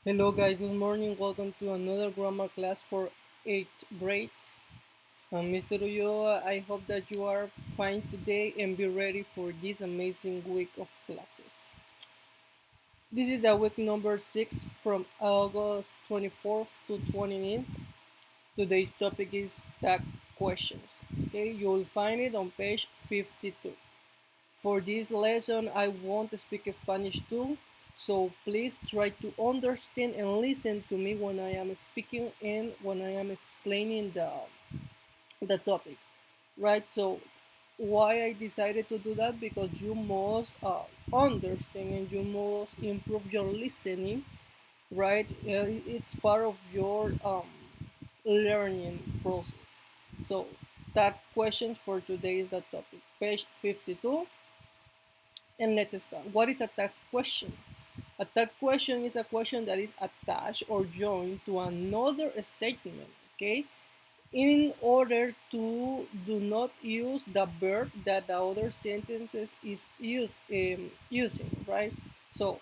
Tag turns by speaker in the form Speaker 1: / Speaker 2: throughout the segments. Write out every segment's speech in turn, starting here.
Speaker 1: Hello guys, good morning. Welcome to another grammar class for 8th grade. Mr. Ulloa, I hope that you are fine today and be ready for this amazing week of classes. This is the week number 6 from August 24th to 29th. Today's topic is tag questions. Okay, you'll find it on page 52. For this lesson, I won't speak Spanish too, so please try to understand and listen to me when I am speaking and when I am explaining the topic, right? So, why I decided to do that? Because you must understand and you must improve your listening, right? It's part of your learning process. So, that question for today is the topic, page 52. And let's start. What is a tag question? A tag question is a question that is attached or joined to another statement, okay? In order to do not use the verb that the other sentences is using, right? So,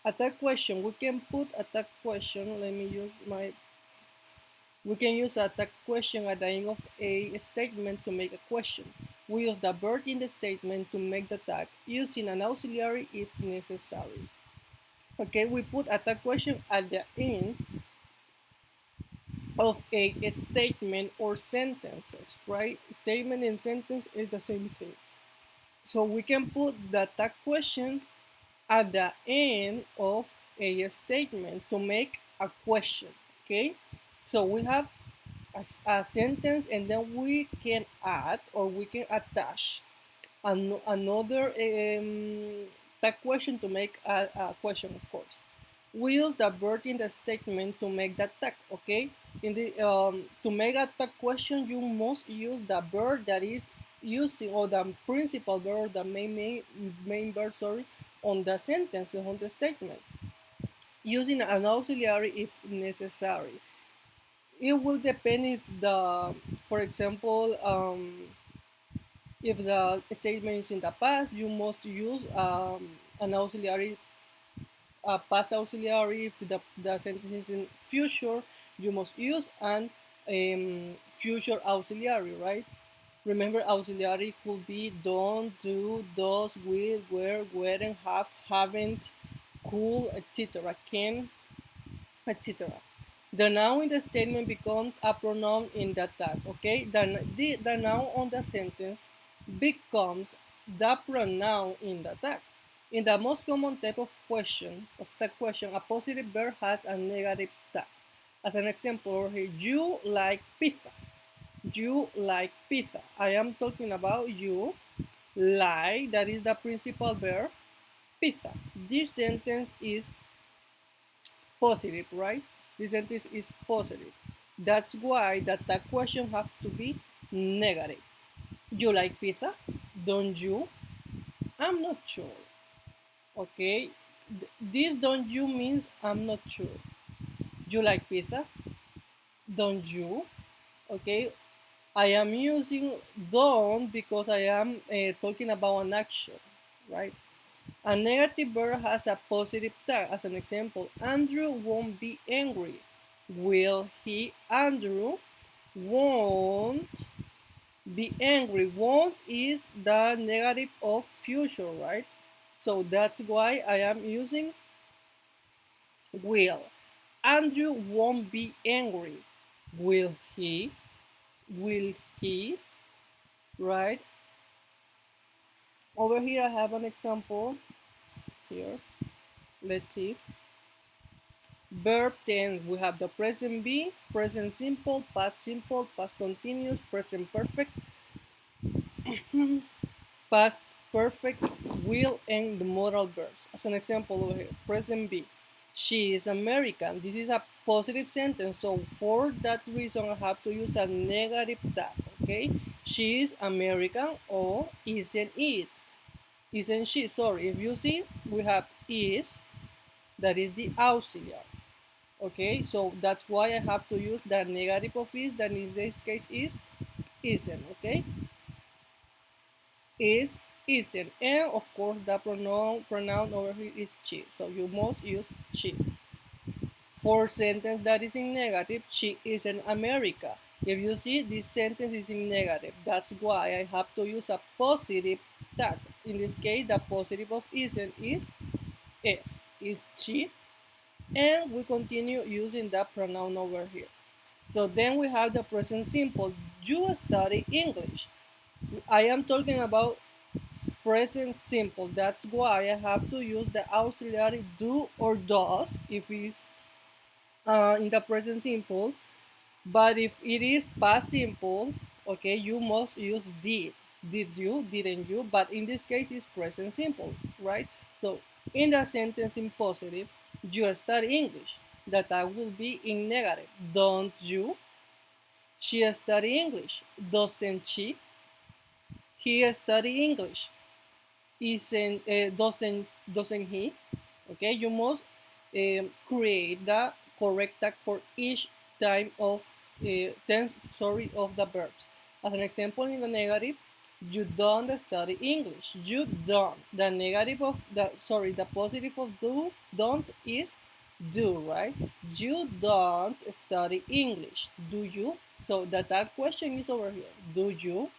Speaker 1: a tag question, we can put a tag question, let me use my, we can use a tag question at the end of a statement to make a question. We use the verb in the statement to make the tag using an auxiliary if necessary. Okay, we put a tag question at the end of a statement or sentences, right? Statement and sentence is the same thing. So we can put the tag question at the end of a statement to make a question, okay? So we have a sentence and then we can add or we can attach another tag question to make a question, of course. We use the verb in the statement to make that tag, okay? In the to make a tag question, you must use the verb that is using or the principal verb, the main verb, sorry, on the sentence on the statement, using an auxiliary if necessary. It will depend if the, for example, if the statement is in the past, you must use an auxiliary, a past auxiliary. If the sentence is in future, you must use an future auxiliary, right? Remember, auxiliary could be don't, do, does, will, were, weren't, have, haven't, could, etc., can, etc. The noun in the statement becomes a pronoun in the tag, okay? The noun on the sentence becomes the pronoun in the tag. In the most common type of question, a positive verb has a negative tag. As an example, you like pizza. You like pizza. I am talking about you like, that is the principal verb, pizza. This sentence is positive, right? This sentence is positive. That's why that question has to be negative. You like pizza? Don't you? I'm not sure. Okay? This don't you means I'm not sure. You like pizza? Don't you? Okay? I am using don't because I am talking about an action, right? A negative verb has a positive tag. As an example, Andrew won't be angry. Will he? Andrew won't be angry. Won't is the negative of future, right? So that's why I am using will. Andrew won't be angry. Will he? Will he? Right? Over here I have an example. Here. Let's see. Verb tense, we have the present be, present simple, past continuous, present perfect, past perfect, will, and the modal verbs. As an example over here, present be. She is American. This is a positive sentence, so for that reason I have to use a negative tag, okay? She is American or isn't it? Isn't she? Sorry, if you see, we have is, that is the auxiliary. Okay, so that's why I have to use the negative of is, that in this case is isn't. Okay, is, isn't, and of course the pronoun over here is she, so you must use she. For sentence that is in negative, she is in America. If you see, this sentence is in negative. That's why I have to use a positive tag. In this case, the positive of isn't is she, and we continue using that pronoun over here. So then we have the present simple. You study English. I am talking about present simple. That's why I have to use the auxiliary do or does if it's in the present simple. But if it is past simple, okay, you must use did. Did you? Didn't you? But in this case, it's present simple, right? So in the sentence in positive, you study English. The tag will be in negative. Don't you? She study English. Doesn't she? He study English. Isn't doesn't he? Okay, you must create the correct tag for each time of tense. Sorry, of the verbs. As an example, in the negative, you don't study English. You don't. The negative of the sorry, the positive of don't is do, right? You don't study English. Do you? So the tag question is over here. Do you?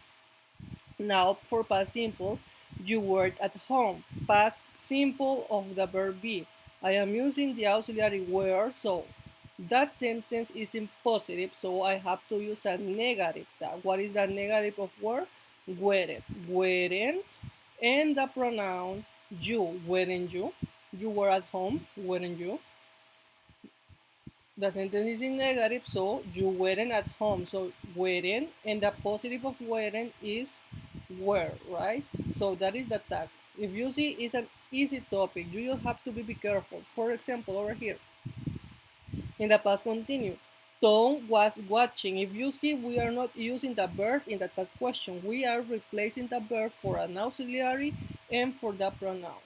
Speaker 1: Now, for past simple, you work at home. Past simple of the verb be. I am using the auxiliary were, so that sentence is in positive, so I have to use a negative tag. What is the negative of were? Weren't. Weren't. And the pronoun you. Weren't you? You were at home. Weren't you? The sentence is in negative, so you weren't at home. So weren't, and the positive of weren't is were, right? So that is the tag. If you see, it's an easy topic. You just have to be careful. For example, over here, in the past continuous, Tom was watching. If you see, we are not using the verb in the tag question. We are replacing the verb for an auxiliary and for the pronoun.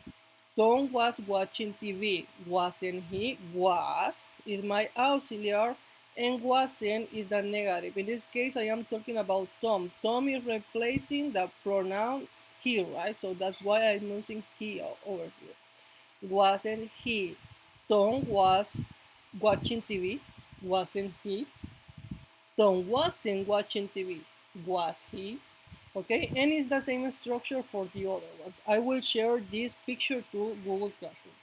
Speaker 1: Tom was watching TV. Wasn't he? Was is my auxiliary, and wasn't is the negative. In this case, I am talking about Tom. Tom is replacing the pronouns he, right? So that's why I'm using he over here. Wasn't he? Tom was watching TV. Wasn't he? Tom wasn't watching TV. Was he? Okay, and it's the same structure for the other ones. I will share this picture to Google Classroom.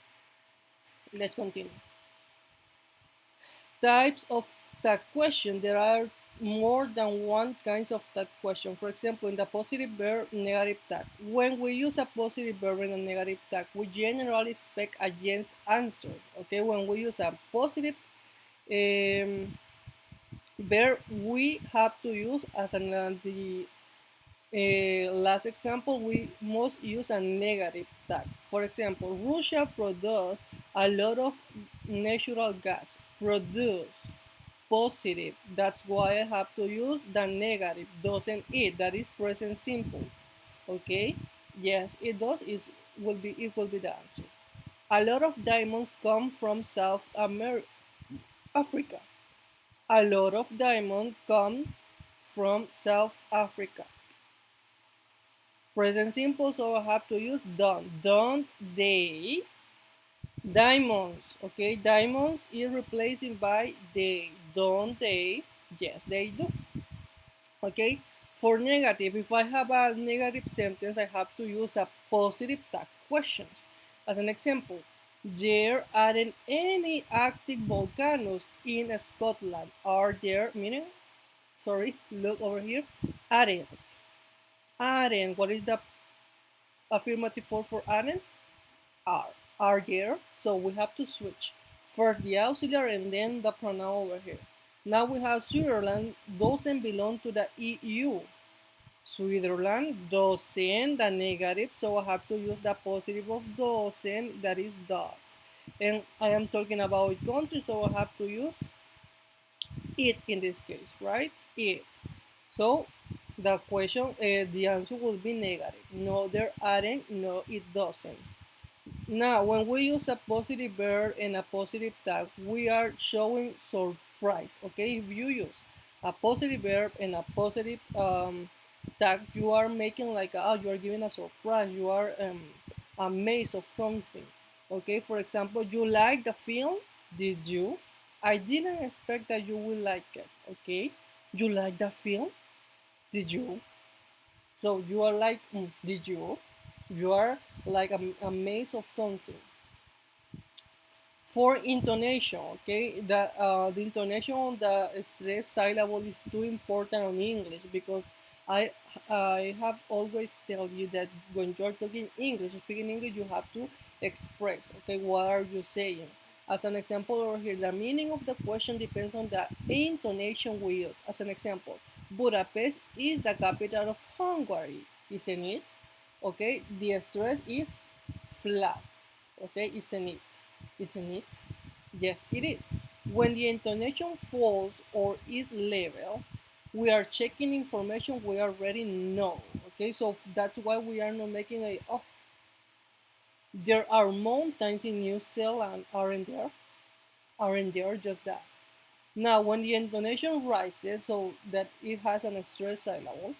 Speaker 1: Let's continue. Types of tag question. There are more than one kinds of tag question. For example, in the positive verb, negative tag. When we use a positive verb and a negative tag, we generally expect a yes answer. Okay, when we use a positive verb, we have to use as an the last example, we must use a negative tag. For example, Russia produces a lot of natural gas. Produce, positive. That's why I have to use the negative. Doesn't it? That is present simple. Okay. Yes, it does. It will be the answer. A lot of diamonds come from South America, Africa. A lot of diamonds come from South Africa. Present simple, so I have to use don't. Don't they? Diamonds, okay? Diamonds is replacing by they. Don't they? Yes, they do. Okay? For negative, if I have a negative sentence, I have to use a positive tag questions. As an example, there aren't any active volcanoes in Scotland. Are there? Meaning, sorry, look over here. Aren't. Aren't. What is the affirmative for aren't? Are there. So we have to switch. First the auxiliary and then the pronoun over here. Now we have Switzerland doesn't belong to the EU. Switzerland doesn't, the negative, so I have to use the positive of doesn't, that is does. And I am talking about country, so I have to use it in this case, right? It. So the question, the answer will be negative. No, there aren't. No, it doesn't. Now, when we use a positive verb and a positive tag, we are showing surprise. Okay, if you use a positive verb and a positive tag, you are making like you are giving a surprise. You are amazed of something. Okay, for example, you like the film? Did you? I didn't expect that you will like it. Okay, you like the film? Did you? So you are like, did you? You are like a maze of something. For intonation, okay, the intonation on the stress syllable is too important on English because I I have always tell you that when you're talking English, speaking English, you have to express, okay, what are you saying? As an example over here, the meaning of the question depends on the intonation we use. As an example, Budapest is the capital of Hungary, isn't it? Okay, the stress is flat, okay, isn't it? Isn't it? Yes, it is. When the intonation falls or is level, we are checking information we already know. Okay, so that's why we are not making a, oh, there are mountains in New Zealand, aren't there? Aren't there? Just that. Now, when the intonation rises, so that it has an stress syllable,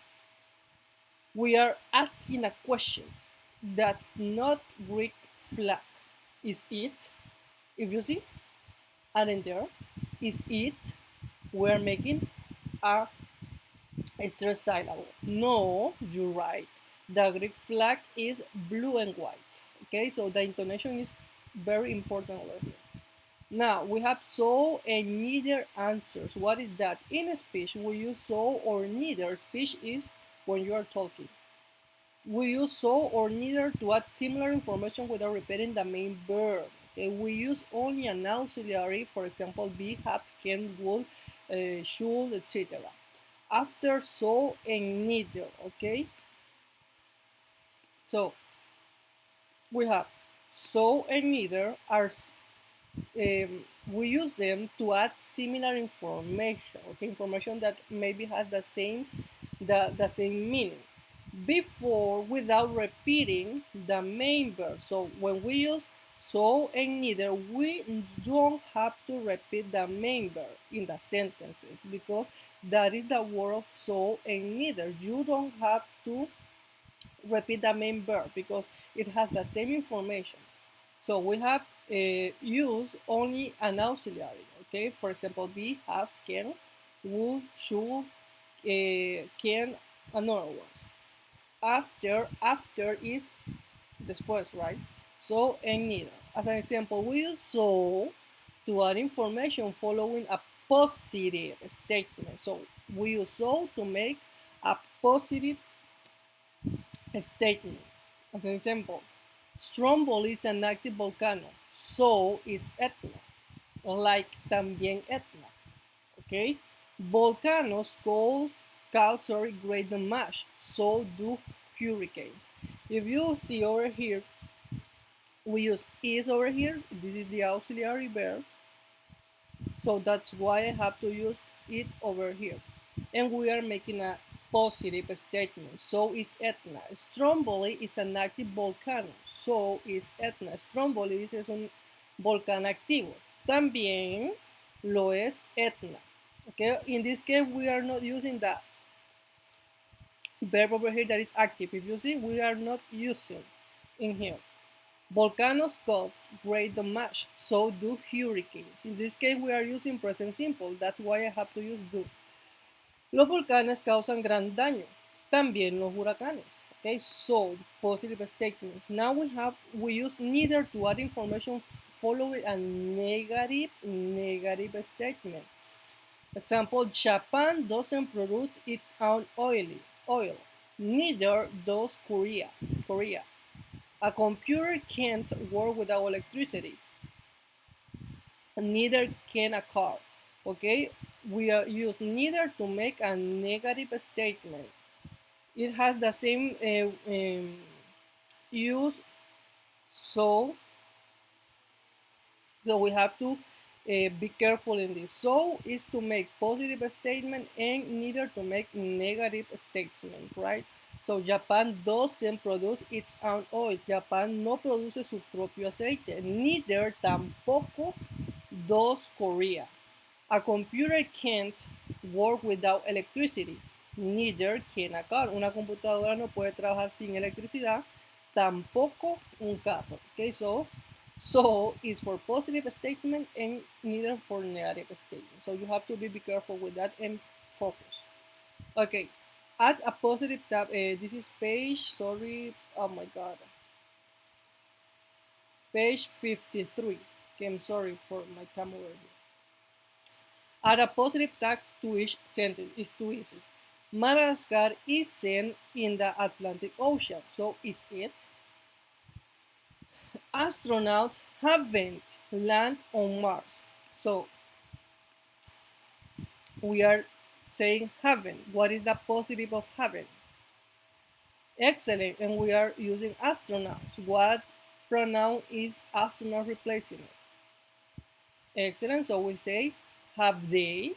Speaker 1: we are asking a question that's not Greek flag. Is it? If you see, aren't there? Is it? We're making a stress syllable. No, you're right. The Greek flag is blue and white. Okay, so the intonation is very important over here. Now we have so and neither answers. What is that? In speech, we use so or neither. Speech is when you are talking. We use so or neither to add similar information without repeating the main verb. Okay? We use only an auxiliary, for example, be, have, can, would, should, etc. After so and neither, okay? So we have so and neither are we use them to add similar information, okay, information that maybe has the same meaning before without repeating the main verb. So when we use so and neither, we don't have to repeat the main verb in the sentences because that is the word of so and neither. You don't have to repeat the main verb because it has the same information. So we have use only an auxiliary. Okay, for example, be, have, can, would, should, can, and other ones. After is después, right? So and neither. As an example, we use so to add information following a positive statement. So we use so to make a positive statement. As an example, Stromboli is an active volcano. So is Etna, like también Etna. Okay? Volcanoes cause great damage. So do hurricanes. If you see over here, we use is over here. This is the auxiliary verb. So that's why I have to use it over here. And we are making a positive statement. So is Etna. Stromboli is an active volcano. So is Etna. Stromboli es un volcán activo. También lo es Etna. Okay, in this case, we are not using the verb over here that is active. If you see, we are not using in here. Volcanoes cause great damage, so do hurricanes. In this case, we are using present simple. That's why I have to use do. Los volcanes causan gran daño. También los huracanes. Okay, so positive statements. Now we use neither to add information following a negative statement. Example, Japan doesn't produce its own oil. Neither does Korea. A computer can't work without electricity. Neither can a car. Okay, we use neither to make a negative statement. It has the same use, so we have to be careful in this. So is to make positive statement and neither to make negative statement, right? So Japan doesn't produce its own oil. Japan no produce su propio aceite. Neither tampoco does Korea. A computer can't work without electricity. Neither can a car. Una computadora no puede trabajar sin electricidad. Tampoco un carro. Okay, so So it's for positive statement and neither for negative statement. So you have to be careful with that and focus. Okay, add a positive tab. This is page, sorry, oh my god, page 53. Okay, I'm sorry for my camera here. Add a positive tag to each sentence. It's too easy. Madagascar is in the Atlantic Ocean. So is it? Astronauts haven't landed on Mars. So we are saying haven't. What is the positive of haven't? Excellent. And we are using astronauts. What pronoun is astronaut replacing it? Excellent. So we say have they,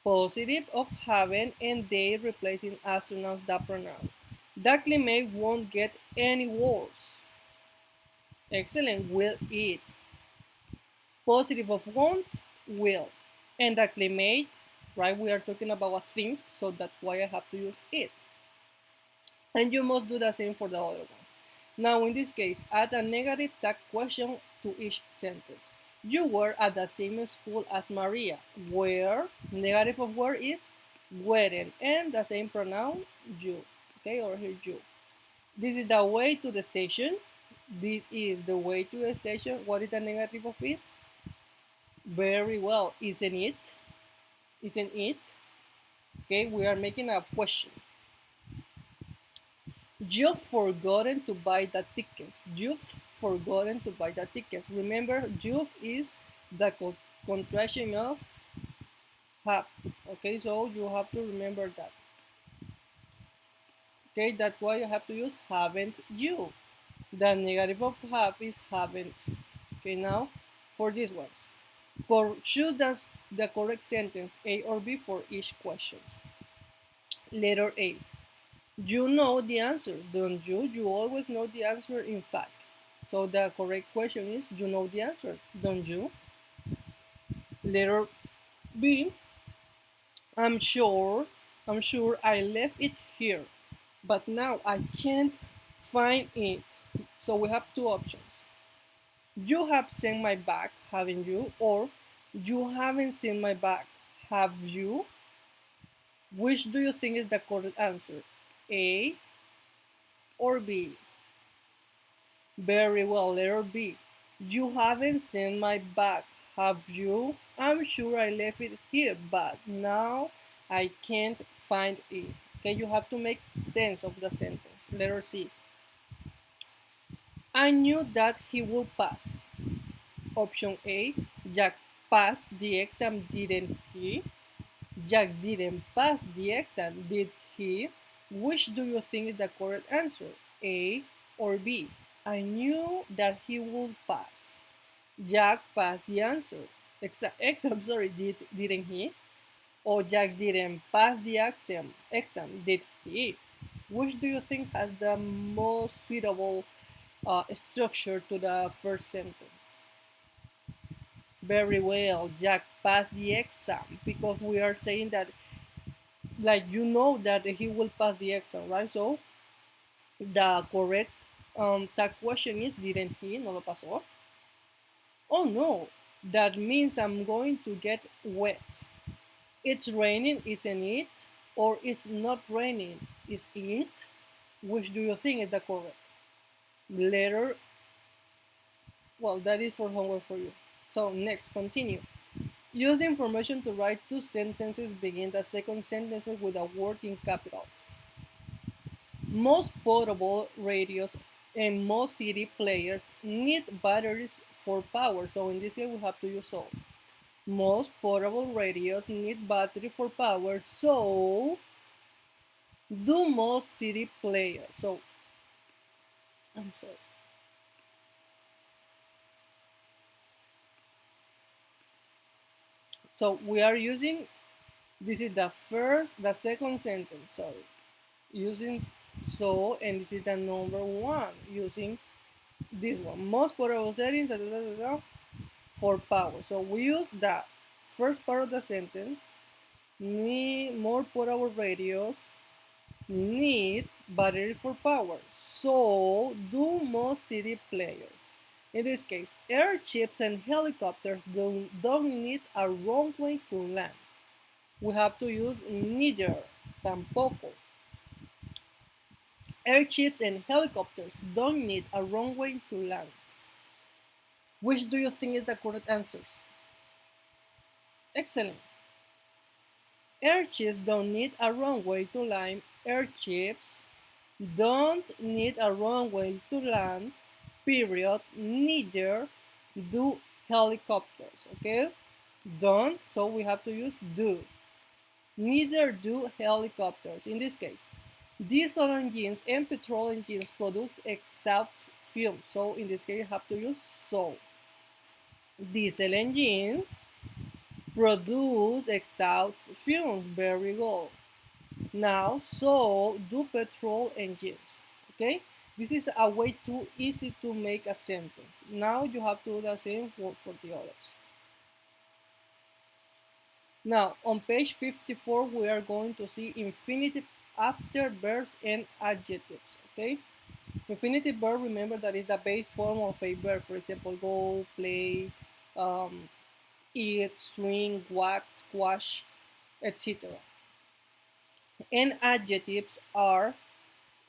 Speaker 1: positive of having, and they replacing astronauts that pronoun. The climate won't get any worse. Excellent. Will it? Positive of won't, will. And the climate, right? We are talking about a thing, so that's why I have to use it. And you must do the same for the other ones. Now, in this case, add a negative tag question to each sentence. You were at the same school as Maria. Where, negative of where is weren't, and the same pronoun, you. Okay, or here you. This is the way to the station. This is the way to the station. What is the negative of is? Very well, isn't it? Isn't it? Okay, we are making a question. You've forgotten to buy the tickets. You've forgotten to buy the tickets. Remember, you've is the contraction of have. Okay, so you have to remember that. Okay, that's why you have to use haven't you. The negative of have is haven't. Okay, now for these ones. Choose the correct sentence A or B for each question. Letter A. You know the answer, don't you? You always know the answer, in fact. So the correct question is, you know the answer, don't you? Letter B, I'm sure, I'm sure I left it here, but now I can't find it. So we have two options. You have seen my bag, haven't you? Or you haven't seen my bag, have you? Which do you think is the correct answer? A or B? Very well, letter B. You haven't seen my bag, have you? I'm sure I left it here, but now I can't find it. Okay, you have to make sense of the sentence. Letter C. I knew that he would pass. Option A. Jack passed the exam, didn't he? Jack didn't pass the exam, did he? Which do you think is the correct answer? A or B? I knew that he would pass. Jack passed the answer. Exam, sorry, didn't he? Or Jack didn't pass the exam, did he? Which do you think has the most suitable structure to the first sentence? Very well, Jack passed the exam because we are saying that, like, you know that he will pass the exam, right? So the correct tag question is, didn't he? No lo pasó. Oh no, that means I'm going to get wet. It's raining, isn't it? Or it's not raining, is it? Which do you think is the correct? Letter, well, that is for homework for you. So next, continue. Use the information to write two sentences. Begin the second sentence with a word in capitals. Most portable radios and most CD players need batteries for power. So in this case, we have to use all. Most portable radios need battery for power. So do most CD players. So I'm sorry. So we are using, this is the second sentence. Sorry, using so, and this is the number one using this one. Most portable settings for power. So we use the first part of the sentence. Need more portable radios. Need battery for power. So do most CD players. In this case, airships and helicopters don't need a runway to land. We have to use neither, tampoco. Airships and helicopters don't need a runway to land. Which do you think is the correct answers? Excellent. Airships don't need a runway to land. Airships don't need a runway to land, period. Neither do helicopters, okay? Don't, so we have to use do. Neither do helicopters. In this case, diesel engines and petrol engines produce exhaust fumes. So in this case, you have to use so. Diesel engines produce exhaust fumes. Very good. Now, so do petrol engines. Okay? This is a way too easy to make a sentence. Now you have to do the same for the others. Now, on page 54, we are going to see infinitive after verbs and adjectives. Okay? Infinitive verb, remember that is the base form of a verb. For example, go, play, eat, swing, walk, squash, etc. And adjectives are,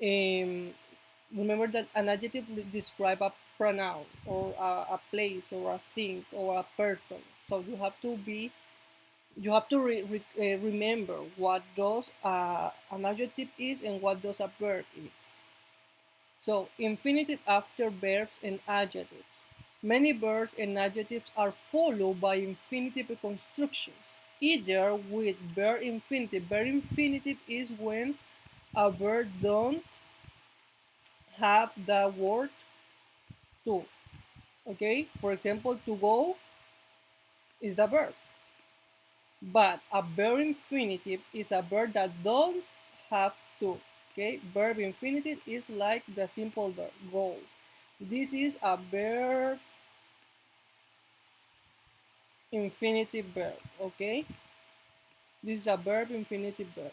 Speaker 1: remember that an adjective describe a pronoun or a place or a thing or a person. So you have to remember what does an adjective is and what does a verb is. So infinitive after verbs and adjectives. Many verbs and adjectives are followed by infinitive constructions, either with verb infinitive. Verb infinitive is when a verb don't have the word to. Okay, for example, to go is the verb, but a verb infinitive is a verb that don't have to. Okay, verb infinitive is like the simple verb go. This is a verb infinitive verb. Okay, this is a verb infinitive verb.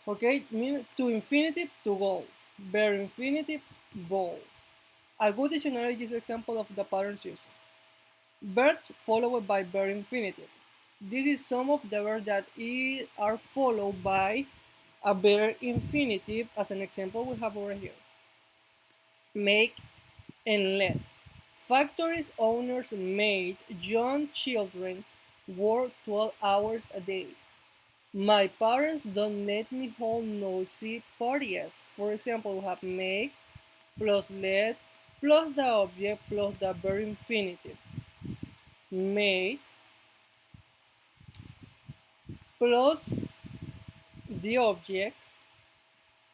Speaker 1: Okay, mean to infinitive to go, verb infinitive go. A good dictionary gives example of the patterns used. Verbs followed by verb infinitive. This is some of the verbs that are followed by a verb infinitive. As an example, we have over here. Make and let. Factories owners made young children work 12 hours a day. My parents don't let me hold noisy parties. For example, we have make plus let plus the object plus the verb infinitive. Made plus the object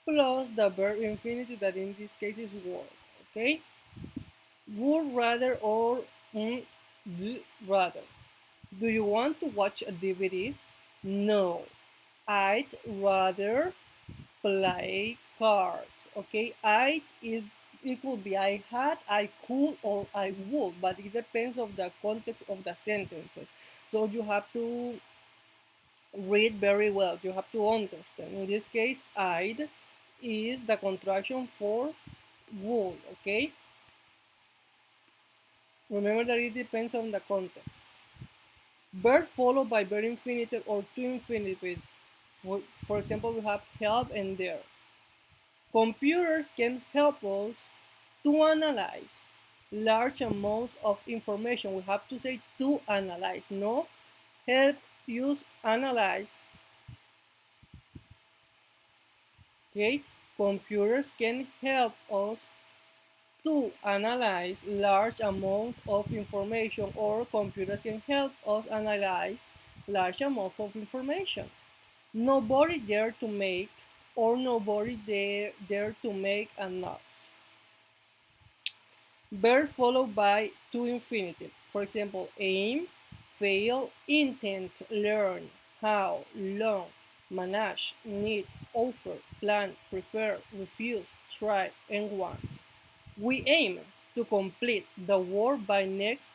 Speaker 1: plus the verb infinitive that in this case is work. Okay? Would rather or rather. Do you want to watch a DVD? No. I'd rather play cards. Okay? I'd is it could be I had, I could, or I would, but it depends of the context of the sentences. So you have to read very well. You have to understand. In this case, I'd is the contraction for would. Okay? Remember that it depends on the context. Verb followed by verb infinitive or to infinitive. For example, we have help and there. Computers can help us to analyze large amounts of information. We have to say to analyze, no help use analyze. Okay, computers can help us to analyze large amounts of information, or computers can help us analyze large amounts of information. Nobody dare to make, or nobody dare to make a nose. Verb followed by to infinitive. For example, aim, fail, intent, learn, how, long, manage, need, offer, plan, prefer, refuse, try, and want. We aim to complete the work by next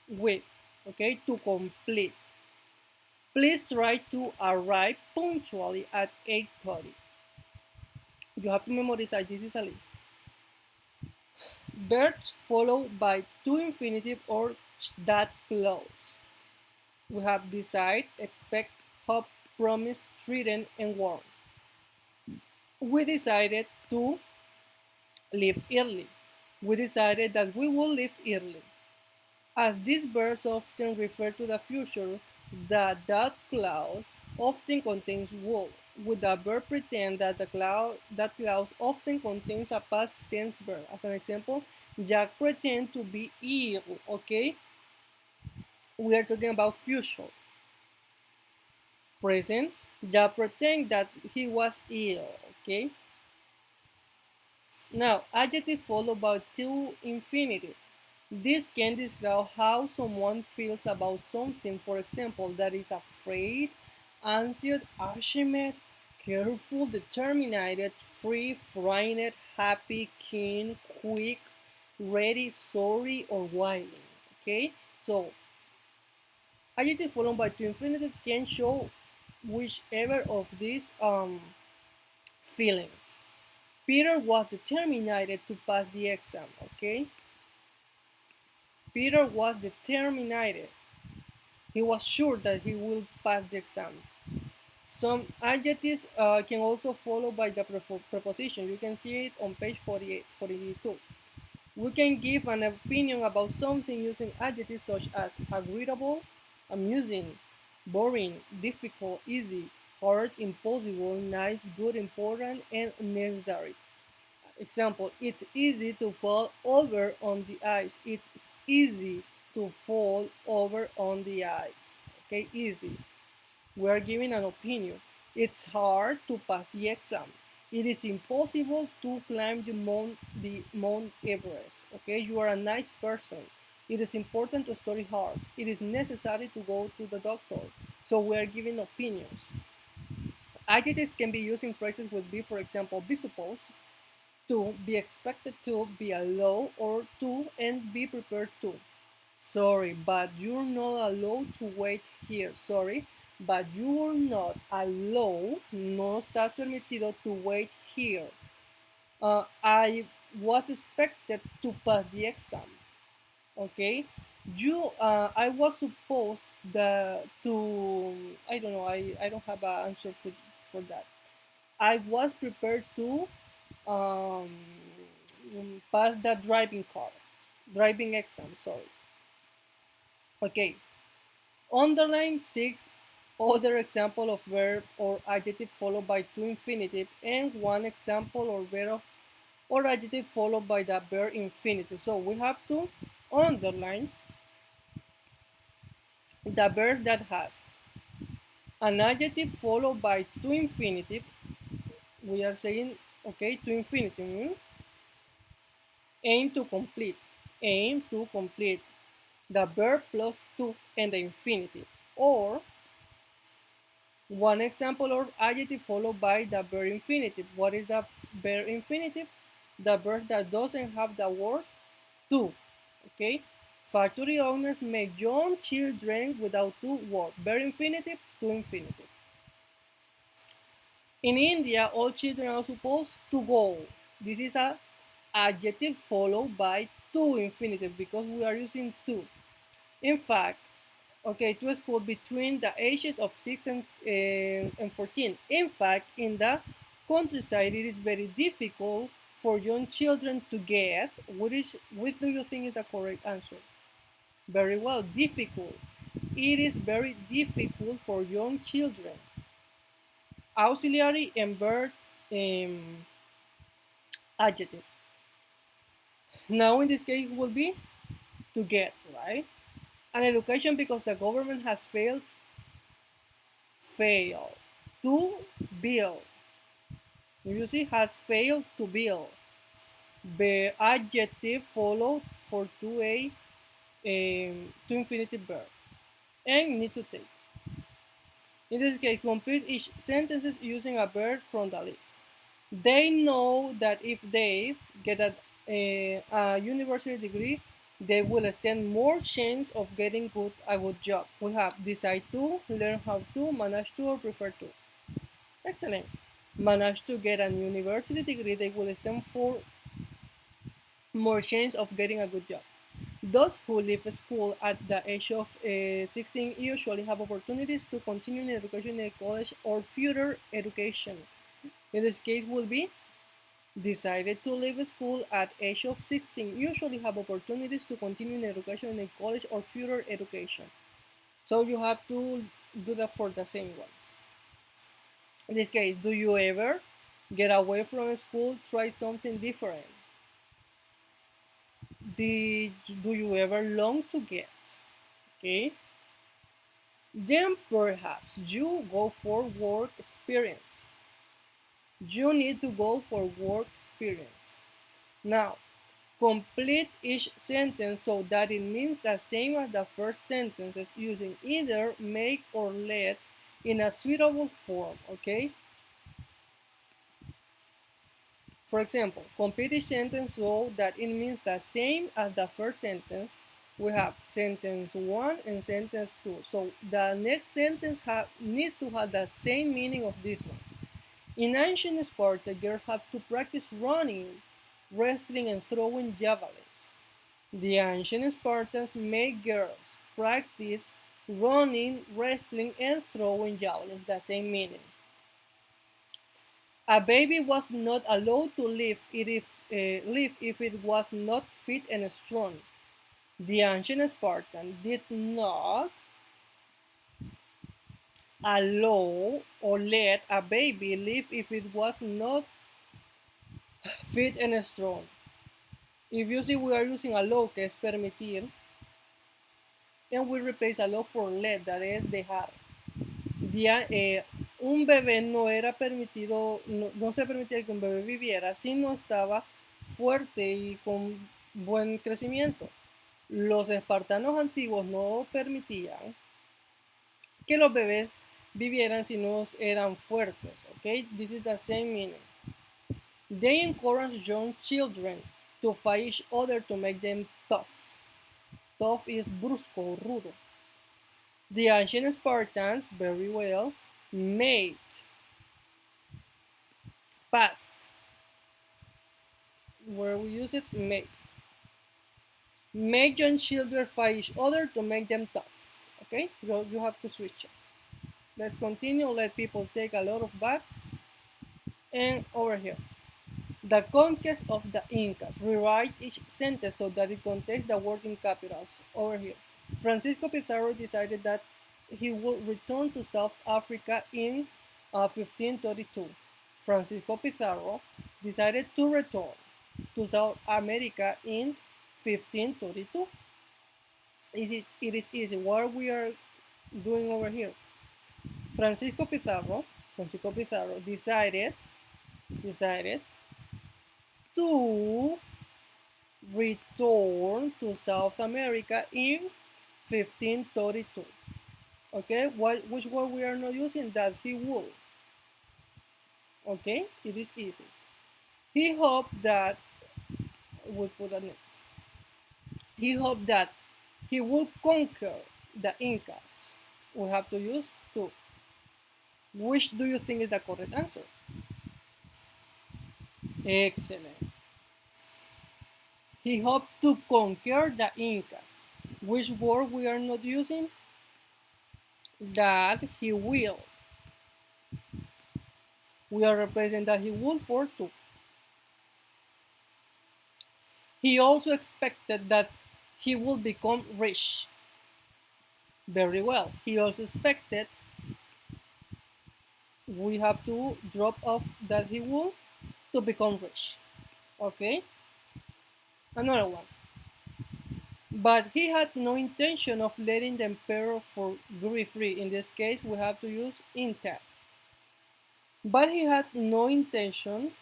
Speaker 1: week. Okay, to complete. Please try to arrive punctually at 8:30. You have to memorize this is a list. Verbs followed by to infinitive or that clause. We have decide, expect, hope, promise, threaten, and warn. We decided to leave early. We decided that we will leave early. As these verbs often refer to the future, the that clause often contains will. With the verb pretend that that clause often contains a past tense verb. As an example, Jack pretend to be ill. Okay, we are talking about future. Present, Jack pretend that he was ill. Okay. Now, adjective followed by to infinitive. This can describe how someone feels about something, for example, that is afraid, anxious, ashamed, careful, determined, free, frightened, happy, keen, quick, ready, sorry, or whining. Okay, so adjective followed by to infinitive can show whichever of these feelings. Peter was determined to pass the exam. Okay, Peter was determined. He was sure that he will pass the exam. Some adjectives can also follow by the preposition. You can see it on page 48, 42. We can give an opinion about something using adjectives such as agreeable, amusing, boring, difficult, easy, hard, impossible, nice, good, important, and necessary. Example, it's easy to fall over on the ice. It's easy to fall over on the ice. Okay, easy. We are giving an opinion. It's hard to pass the exam. It is impossible to climb the Mount Everest. Okay, you are a nice person. It is important to study hard. It is necessary to go to the doctor. So we are giving opinions. Adjectives can be used in phrases with be, for example, be supposed, to, be expected to, be allowed, or to, and be prepared to. Sorry, but you're not allowed to wait here. Sorry, but you're not allowed, no está permitido to wait here. I was expected to pass the exam. Okay, I was supposed to, I don't know, I don't have an answer for that. I was prepared to um, pass the driving exam. Sorry. Okay. Underline six other example of verb or adjective followed by to infinitive and one example or verb or adjective followed by the verb infinitive. So we have to underline the verb that has an adjective followed by to infinitive. We are saying okay to infinitive. Aim to complete. Aim to complete. The verb plus to and the infinitive. Or one example or adjective followed by the verb infinitive. What is the verb infinitive? The verb that doesn't have the word to. Okay? Factory owners make young children without to work. Verb infinitive, to infinitive. In India, all children are supposed to go. This is a adjective followed by to infinitive because we are using to. In fact, okay, to school between the ages of 6 and 14. In fact, in the countryside, it is very difficult for young children to get. What do you think is the correct answer? Very well, difficult. It is very difficult for young children. Auxiliary and verb um, adjective. Now, in this case, will be to get, right? An education because the government has failed to build. You see, has failed to build. The adjective followed for to infinitive verb and need to take. In this case, complete each sentences using a verb from the list. They know that if they get a university degree, they will stand more chance of getting a good job. We have decide to, learn how to, manage to, or prefer to. Excellent. Manage to get a university degree, they will stand for more chance of getting a good job. Those who leave school at the age of 16 usually have opportunities to continue in education in college or further education. In this case, will be decided to leave school at age of 16 usually have opportunities to continue in education in college or further education. So you have to do that for the same ones. In this case, do you ever get away from school, try something different? Do you ever long to get? Okay. Then perhaps you go for work experience. You need to go for work experience. Now, complete each sentence so that it means the same as the first sentences using either make or let in a suitable form, okay? For example, complete each sentence so that it means the same as the first sentence. We have sentence 1 and sentence 2. So the next sentence needs to have the same meaning of these ones. In ancient Sparta, girls have to practice running, wrestling, and throwing javelins. The ancient Spartans made girls practice running, wrestling, and throwing javelins, the same meaning. A baby was not allowed to live if it was not fit and strong. The ancient Spartan did not allow or let a baby live if it was not fit and strong. If you see, we are using allow, que es permitir, and we replace allow for let, that is dejar. Un bebé no era permitido, no se permitía que un bebé viviera si no estaba fuerte y con buen crecimiento. Los espartanos antiguos no permitían que los bebés vivieran si no eran fuertes. Okay, this is the same meaning. They encourage young children to fight each other to make them tough. Tough is brusco, rudo. The ancient Spartans very well made past where we use it make young children fight each other to make them tough. Okay, you have to switch it. Let's continue. Let people take a lot of baths. And over here, the conquest of the Incas. Rewrite each sentence so that it contains the word in capitals. Over here, Francisco Pizarro decided that he would return to South Africa in 1532. Francisco Pizarro decided to return to South America in 1532. It is easy. What we are doing over here? Francisco Pizarro decided to return to South America in 1532. Okay, which word we are not using? That he would. Okay, it is easy. He hoped that, we'll put that next. He hoped that he would conquer the Incas. We have to use to. Which do you think is the correct answer? Excellent. He hoped to conquer the Incas. Which word we are not using? That he will. We are replacing that he will for to. He also expected that he would become rich. Very well. He also expected, we have to drop off that he will, to become rich. Okay? Another one. But he had no intention of letting the emperor be free. In this case, we have to use intent. But he had no intention,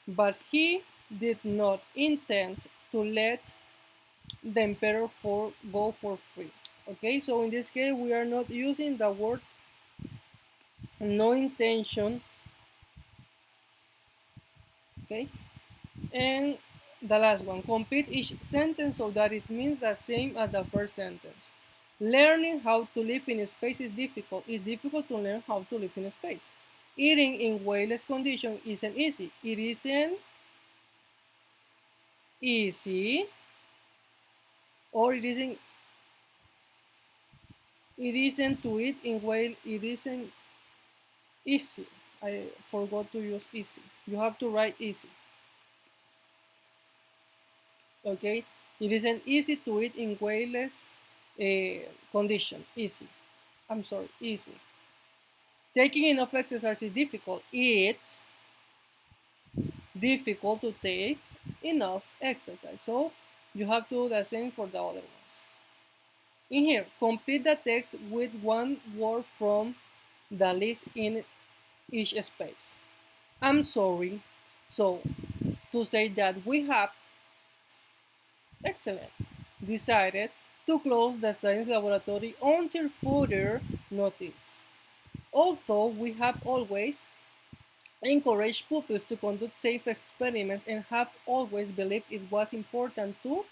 Speaker 1: but he did not intend to let the emperor go for free. Okay, so in this case, we are not using the word no intention. Okay, and the last one, complete each sentence so that it means the same as the first sentence. Learning how to live in space is difficult. It's difficult to learn how to live in space. Eating in weightless condition isn't easy. It isn't easy, or it isn't to eat in while it isn't easy. I forgot to use easy. You have to write easy. Okay, it isn't easy to eat in wireless condition. Easy. I'm sorry, easy. Taking enough exercise is difficult. It's difficult to take enough exercise. So you have to do the same for the other ones. In here, complete the text with one word from the list in each space. I'm sorry. So to say that we have excellent decided to close the science laboratory until further notice. Although we have always encouraged pupils to conduct safe experiments and have always believed it was important to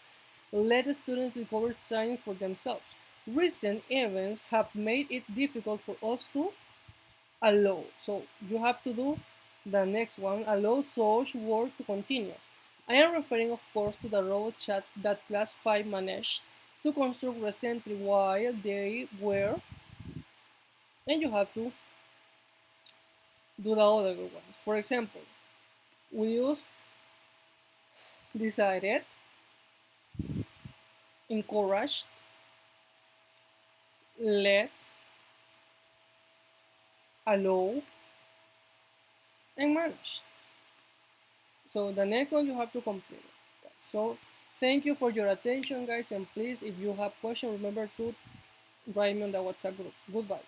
Speaker 1: let students discover science for themselves, recent events have made it difficult for us to allow. So you have to do the next one, allow such work to continue. I am referring, of course, to the robot chat that Class 5 managed to construct recently while they were, and you have to do the other ones. For example, we use decided, encouraged, let, allow, and managed. So the next one you have to complete it. So thank you for your attention, guys, and please, if you have questions, remember to write me on the WhatsApp group. Goodbye.